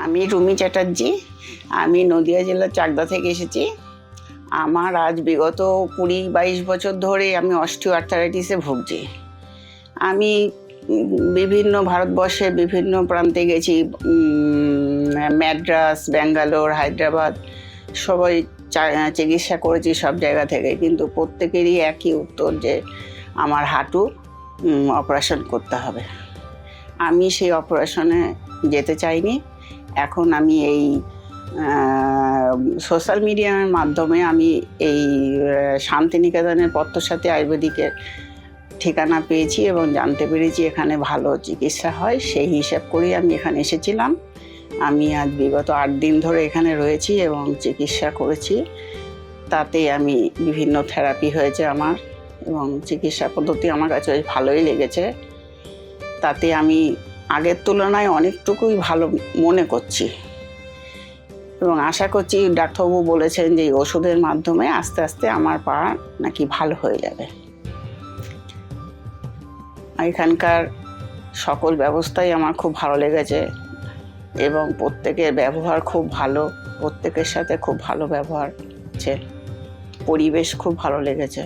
আমি রুমি চ্যাটার্জি। আমি নদিয়া জেলার চাকদা থেকে এসেছি। আমার আজ বিগত 20-22 বছর ধরে আমি অস্টিও আর্থারাইটিসে ভুগছি। আমি বিভিন্ন ভারতবর্ষের বিভিন্ন প্রান্তে গেছি, ম্যাড্রাস, ব্যাঙ্গালোর, হায়দ্রাবাদ, সবাই চিকিৎসা করেছি সব জায়গা থেকে, কিন্তু প্রত্যেকেরই একই উত্তর যে আমার হাঁটু অপারেশন করতে হবে। আমি সেই অপারেশনে যেতে চাইনি। এখন আমি এই সোশ্যাল মিডিয়ার মাধ্যমে আমি এই শান্তিনিকেতনের পথসাথী আয়ুর্বেদিকের ঠিকানা পেয়েছি এবং জানতে পেরেছি এখানে ভালো চিকিৎসা হয়। সেই হিসাব করেই আমি এখানে এসেছিলাম। আমি আজ বিগত 8 দিন ধরে এখানে রয়েছি এবং চিকিৎসা করেছি। তাতে আমি বিভিন্ন থেরাপি হয়েছে আমার, এবং চিকিৎসা পদ্ধতি আমার কাছে ভালোই লেগেছে। তাতে আমি আগের তুলনায় অনেকটুকুই ভালো মনে করছি এবং আশা করছি ডাক্তারবাবু বলেছেন যে এই ওষুধের মাধ্যমে আস্তে আস্তে আমার পা নাকি ভালো হয়ে যাবে। এখানকার সকল ব্যবস্থাই আমার খুব ভালো লেগেছে এবং প্রত্যেকের ব্যবহার খুব ভালো, প্রত্যেকের সাথে খুব ভালো ব্যবহার হচ্ছে, পরিবেশ খুব ভালো লেগেছে।